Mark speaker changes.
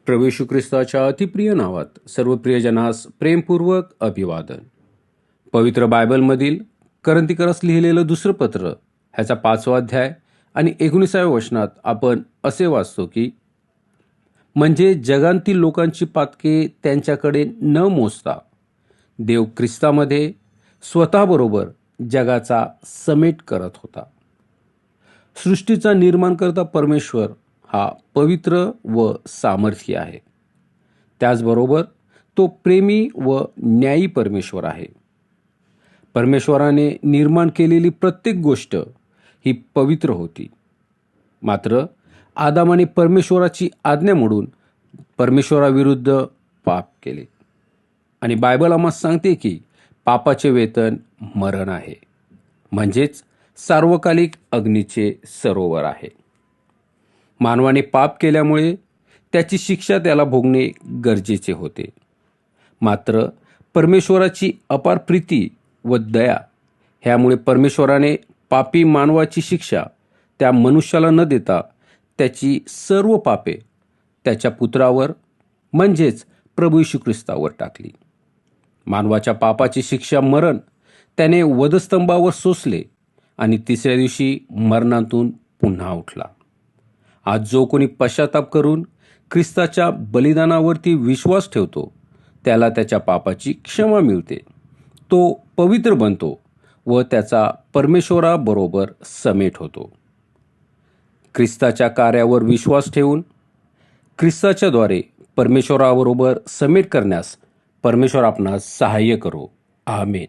Speaker 1: प्रभू येशू ख्रिस्ताच्या अतिप्रिय नावात सर्व प्रियजनास प्रेमपूर्वक अभिवादन. पवित्र बायबलमधील करंथीकरास लिहिलेलं दुसरं पत्र ह्याचा 5वा अध्याय आणि 19व्या वचनात आपण असे वाचतो की, म्हणजे जगांतील लोकांची पातके त्यांच्याकडे न मोजता देव ख्रिस्तामध्ये स्वतःबरोबर जगाचा समेट करत होता. सृष्टीचा निर्माणकर्ता परमेश्वर हा पवित्र व सामर्थ्य आहे. त्याचबरोबर तो प्रेमी व न्यायी परमेश्वर आहे. परमेश्वराने निर्माण केलेली प्रत्येक गोष्ट ही पवित्र होती. मात्र आदामाने परमेश्वराची आज्ञा मोडून परमेश्वराविरुद्ध पाप केले आणि बायबल आम्हाला सांगते की पापाचे वेतन मरण आहे, म्हणजेच सार्वकालिक अग्नीचे सरोवर आहे. मानवाने पाप केल्यामुळे त्याची शिक्षा त्याला भोगणे गरजेचे होते. मात्र परमेश्वराची अपार प्रीती व दया ह्यामुळे परमेश्वराने पापी मानवाची शिक्षा त्या मनुष्याला न देता त्याची सर्व पापे त्याच्या पुत्रावर म्हणजेच प्रभू येशू ख्रिस्तावर टाकली. मानवाच्या पापाची शिक्षा मरण त्याने वधस्तंभावर सोसले आणि तिसऱ्या दिवशी मरणातून पुन्हा उठला. आज जो कोणी पश्चाताप करून ख्रिस्ताच्या बलिदानावरती विश्वास ठेवतो त्याला त्याच्या पापाची क्षमा मिळते. तो पवित्र बनतो व त्याचा परमेश्वराबरोबर समेट होतो. ख्रिस्ताच्या कार्यावर विश्वास ठेवून ख्रिस्ताच्याद्वारे परमेश्वराबरोबर समेट करण्यास परमेश्वर आपणास सहाय्य करो. आमेन.